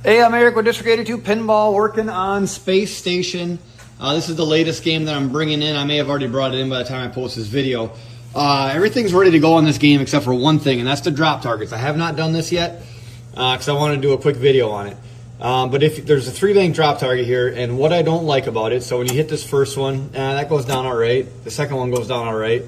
Hey, I'm Eric with District 82 Pinball, working on Space Station. This is the latest game that I'm bringing in. I may have already brought it in by the time I post this video. Everything's ready to go on this game except for one thing, and that's the drop targets. I have not done this yet because I want to do a quick video on it. But if there's a 3-bank drop target here, and what I don't like about it, so when you hit this first one, that goes down all right. The second one goes down all right.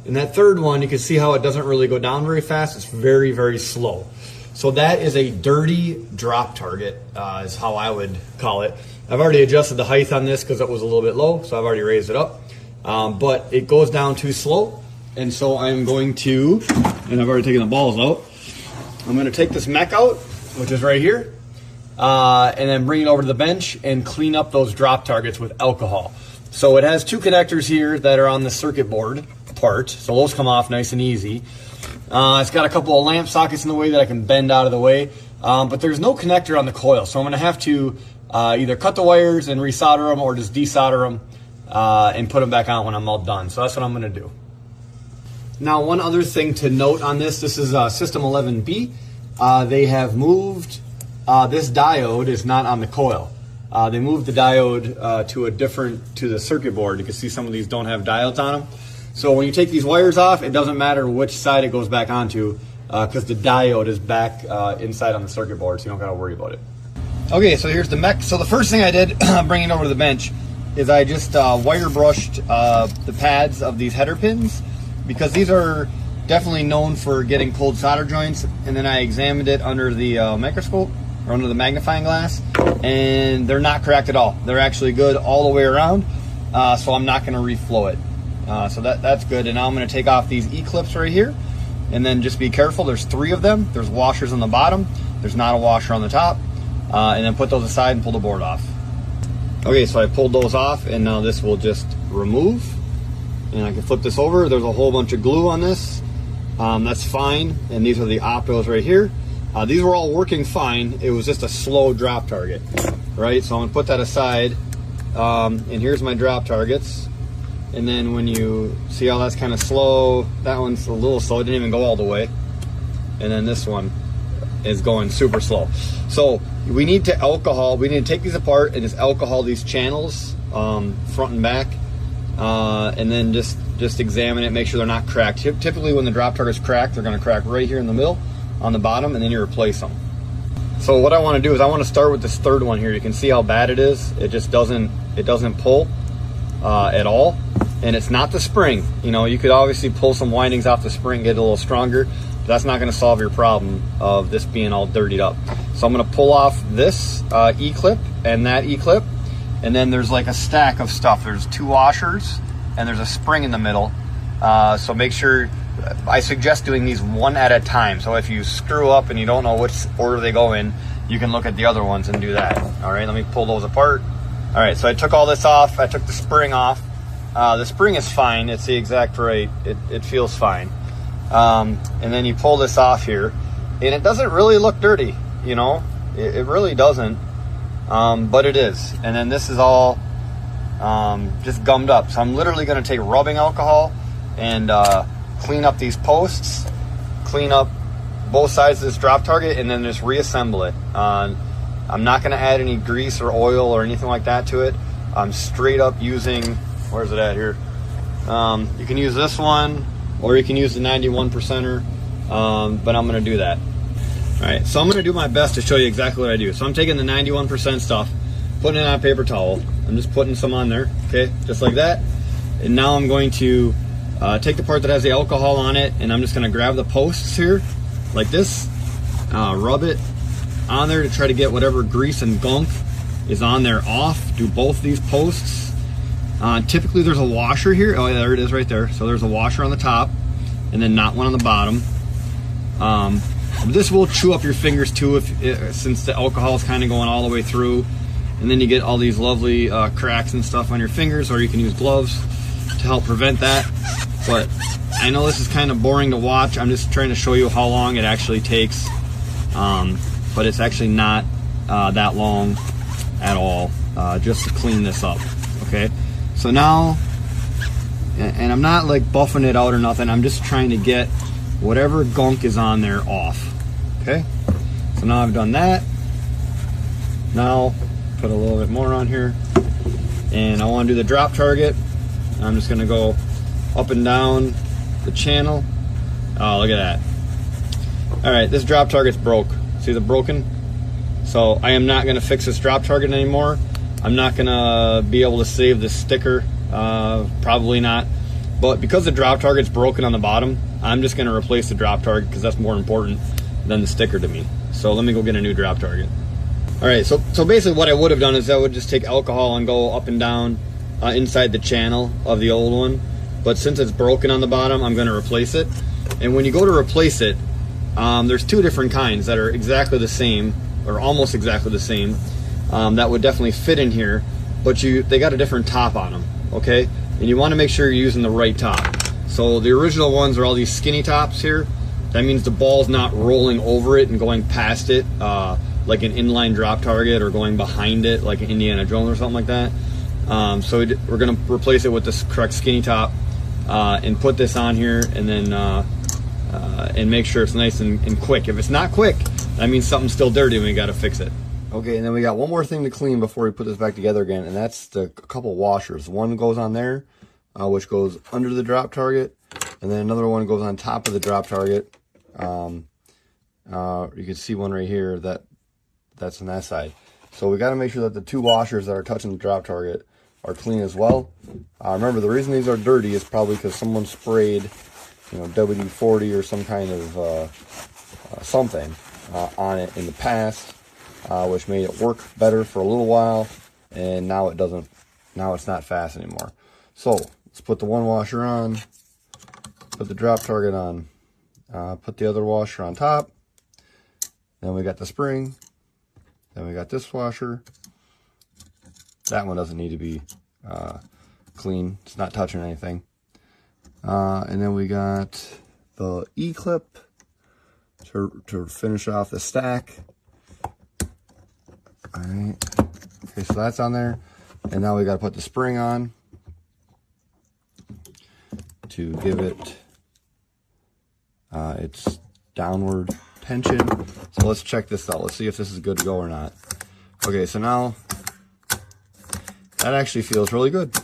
And that third one, you can see how it doesn't really go down very fast. It's very, very slow. So that is a dirty drop target, is how I would call it. I've already adjusted the height on this because it was a little bit low, so I've already raised it up. But it goes down too slow, and so I'm going to, and I've already taken the balls out, I'm going to take this mech out, which is right here, and then bring it over to the bench and clean up those drop targets with alcohol. So it has 2 connectors here that are on the circuit board part, so those come off nice and easy. It's got a couple of lamp sockets in the way that I can bend out of the way, but there's no connector on the coil, so I'm going to have to either cut the wires and resolder them or just desolder them and put them back on when I'm all done. So that's what I'm going to do. Now, one other thing to note on this is System 11B. They have moved, this diode is not on the coil. They moved the diode to the circuit board. You can see some of these don't have diodes on them. So when you take these wires off, it doesn't matter which side it goes back onto because the diode is back inside on the circuit board, so you don't got to worry about it. Okay, so here's the mech. So the first thing I did, bringing it over to the bench, is I just wire brushed the pads of these header pins because these are definitely known for getting pulled solder joints, and then I examined it under the microscope, or under the magnifying glass, and they're not cracked at all. They're actually good all the way around, so I'm not going to reflow it. So that's good. And now I'm going to take off these E-clips right here, and then just be careful. There's 3 of them. There's washers on the bottom. There's not a washer on the top. And then put those aside and pull the board off. Okay, so I pulled those off, and now this will just remove. And I can flip this over. There's a whole bunch of glue on this. That's fine. And these are the optos right here. These were all working fine. It was just a slow drop target, right? So I'm gonna put that aside. And here's my drop targets. And then when you see how that's kind of slow, that one's a little slow. It didn't even go all the way. And then this one is going super slow. So we need to take these apart and just alcohol these channels, front and back, and then just examine it, make sure they're not cracked. Typically when the drop target's cracked, they're going to crack right here in the middle on the bottom, and then you replace them. So what I want to do is I want to start with this third one here. You can see how bad it is. It just doesn't pull at all. And it's not the spring. You know, you could obviously pull some windings off the spring, get it a little stronger, but that's not going to solve your problem of this being all dirtied up. So I'm going to pull off this E-clip and that E-clip, and then there's like a stack of stuff. There's 2 washers and there's a spring in the middle. So make sure, I suggest doing these one at a time. So if you screw up and you don't know which order they go in, you can look at the other ones and do that. All right, let me pull those apart. All right, so I took all this off. I took the spring off. The spring is fine. It's the exact right. It feels fine. And then you pull this off here, and it doesn't really look dirty, you know. It really doesn't, but it is. And then this is all just gummed up. So I'm literally going to take rubbing alcohol and clean up these posts, clean up both sides of this drop target, and then just reassemble it. I'm not going to add any grease or oil or anything like that to it. I'm straight up using, where's it at here? You can use this one, or you can use the 91%er, but I'm going to do that. All right, so I'm going to do my best to show you exactly what I do. So I'm taking the 91% stuff, putting it on a paper towel. I'm just putting some on there, okay, just like that. And now I'm going to take the part that has the alcohol on it, and I'm just going to grab the posts here, like this, rub it on there to try to get whatever grease and gunk is on there off. Do both these posts. Typically there's a washer here. Oh yeah, there it is right there. So there's a washer on the top and then not one on the bottom. This will chew up your fingers too since the alcohol is kind of going all the way through, and then you get all these lovely cracks and stuff on your fingers, or you can use gloves to help prevent that. But I know this is kind of boring to watch. I'm just trying to show you how long it actually takes, but it's actually not that long at all, just to clean this up. Okay, so now, and I'm not like buffing it out or nothing, I'm just trying to get whatever gunk is on there off. Okay, so now I've done that. Now, put a little bit more on here. And I want to do the drop target. I'm just going to go up and down the channel. Oh, look at that. Alright, this drop target's broke. See the broken? So I am not going to fix this drop target anymore. I'm not going to be able to save this sticker. Probably not. But because the drop target's broken on the bottom, I'm just going to replace the drop target because that's more important than the sticker to me. So let me go get a new drop target. Alright, so basically what I would have done is I would just take alcohol and go up and down inside the channel of the old one. But since it's broken on the bottom, I'm going to replace it. And when you go to replace it, there's two different kinds that are exactly the same, or almost exactly the same, that would definitely fit in here, but they got a different top on them, okay? And you want to make sure you're using the right top. So the original ones are all these skinny tops here. That means the ball's not rolling over it and going past it like an inline drop target, or going behind it like an Indiana Jones or something like that. So we're going to replace it with this correct skinny top and put this on here, and then and make sure it's nice and quick. If it's not quick, that means something's still dirty and we got to fix it. Okay, and then we got one more thing to clean before we put this back together again, and that's a couple washers. One goes on there, which goes under the drop target, and then another one goes on top of the drop target. You can see one right here that's on that side. So we got to make sure that the two washers that are touching the drop target are clean as well. Remember, the reason these are dirty is probably because someone sprayed, WD-40 or some kind of something on it in the past, which made it work better for a little while, and now it doesn't. Now it's not fast anymore. So let's put the one washer on, put the drop target on, put the other washer on top. Then we got the spring. Then we got this washer. That one doesn't need to be clean. It's not touching anything. And then we got the E-clip to finish off the stack. Alright. Okay, so that's on there. And now we got to put the spring on to give it its downward tension. So let's check this out. Let's see if this is good to go or not. Okay, so now that actually feels really good.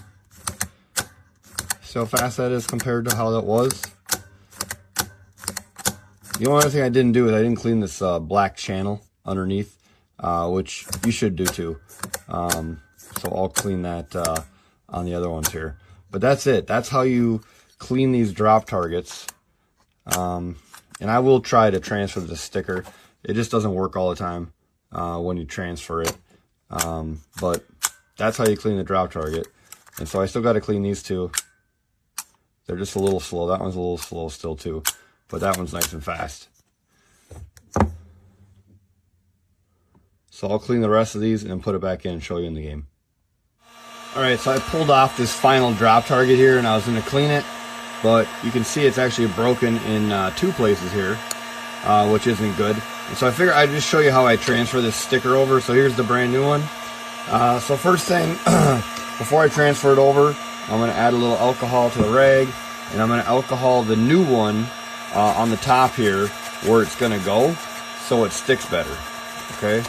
See how fast that is compared to how that was. The only other thing I didn't do is I didn't clean this black channel underneath, which you should do too. So I'll clean that on the other ones here. But that's it. That's how you clean these drop targets. And I will try to transfer the sticker. It just doesn't work all the time when you transfer it. But that's how you clean the drop target. And so I still got to clean these two. They're just a little slow. That one's a little slow still too. But that one's nice and fast. So I'll clean the rest of these and put it back in and show you in the game. Alright, so I pulled off this final drop target here and I was going to clean it. But you can see it's actually broken in two places here, which isn't good. And so I figured I'd just show you how I transfer this sticker over. So here's the brand new one. So first thing, before I transfer it over, I'm going to add a little alcohol to the rag. And I'm going to alcohol the new one on the top here where it's going to go so it sticks better. Okay?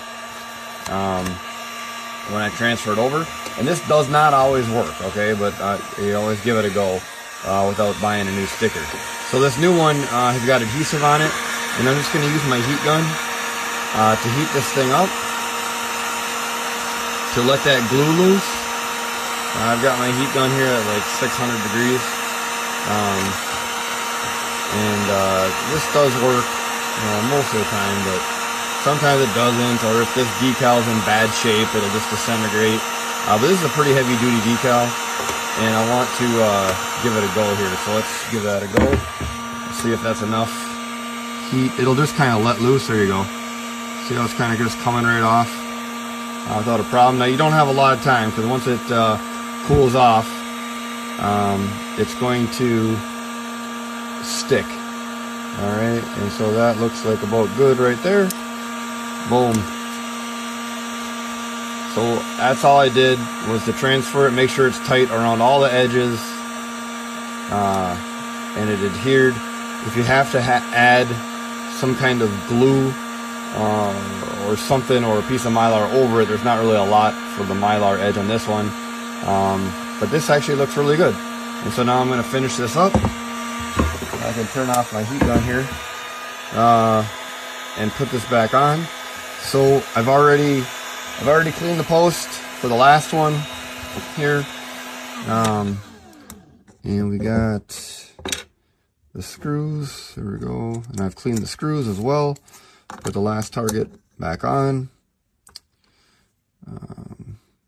When I transfer it over. And this does not always work, okay? But you always give it a go. Without buying a new sticker. So this new one has got adhesive on it, and I'm just going to use my heat gun to heat this thing up, to let that glue loose. I've got my heat gun here at like 600 degrees, and this does work most of the time, but sometimes it doesn't, or if this decal's in bad shape, it'll just disintegrate. But this is a pretty heavy duty decal, and I want to give it a go here. So let's give that a go. Let's see if that's enough heat. It'll just kind of let loose. There you go. See how it's kind of just coming right off without a problem. Now you don't have a lot of time, because once it cools off, it's going to stick. Alright, and so that looks like about good right there. Boom. So that's all I did, was to transfer it, make sure it's tight around all the edges, and it adhered. If you have to add some kind of glue or something, or a piece of Mylar over it. There's not really a lot for the Mylar edge on this one, but this actually looks really good. And so now I'm going to finish this up. I can turn off my heat gun here and put this back on. So I've already cleaned the post for the last one here, and we got the screws. There we go. And I've cleaned the screws as well. Put the last target back on.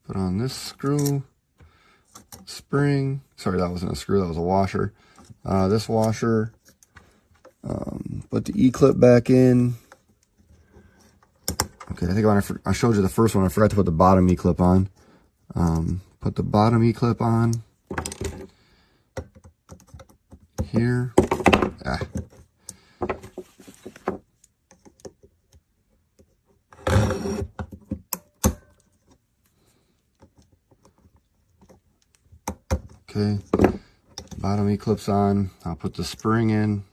Put on this screw, spring. Sorry, that wasn't a screw, that was a washer. This washer. Put the E-clip back in. Okay, I think when I showed you the first one, I forgot to put the bottom E-clip on. Put the bottom E-clip on. Here. Okay, bottom E-clip's on. I'll put the spring in.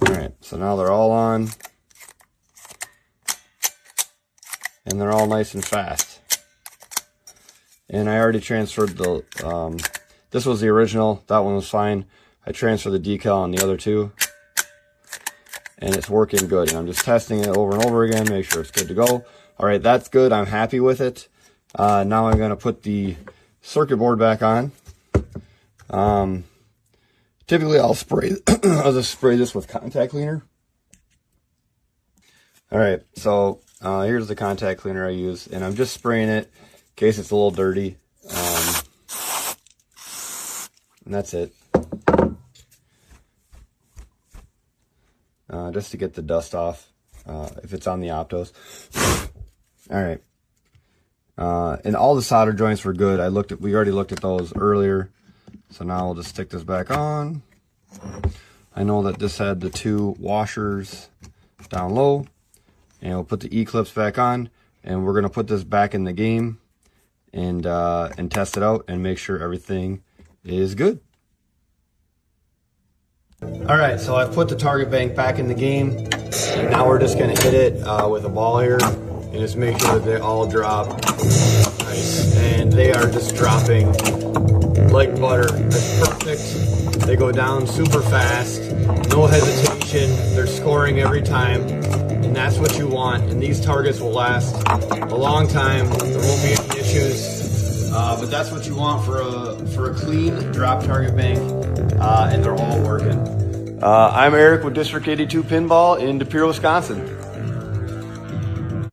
Alright, so now they're all on. And they're all nice and fast. And I already transferred the, this was the original, that one was fine. I transferred the decal on the other two. And it's working good. And I'm just testing it over and over again, make sure it's good to go. Alright, that's good, I'm happy with it. Now I'm going to put the circuit board back on. Typically I'll spray, I'll just spray this with contact cleaner. Alright, so here's the contact cleaner I use, and I'm just spraying it in case it's a little dirty. And that's it. Just to get the dust off, if it's on the Optos. Alright. And all the solder joints were good. We already looked at those earlier. So now we'll just stick this back on. I know that this had the two washers down low. And we'll put the E-clips back on. And we're going to put this back in the game and test it out and make sure everything is good. Alright, so I've put the target bank back in the game. Now we're just going to hit it with a ball here and just make sure that they all drop nice. And they are just dropping like butter. That's perfect. They go down super fast, no hesitation. They're scoring every time, and that's what you want. And these targets will last a long time. There won't be any issues, but that's what you want for a clean drop target bank, and they're all working. I'm Eric with District 82 Pinball in De Pere, Wisconsin.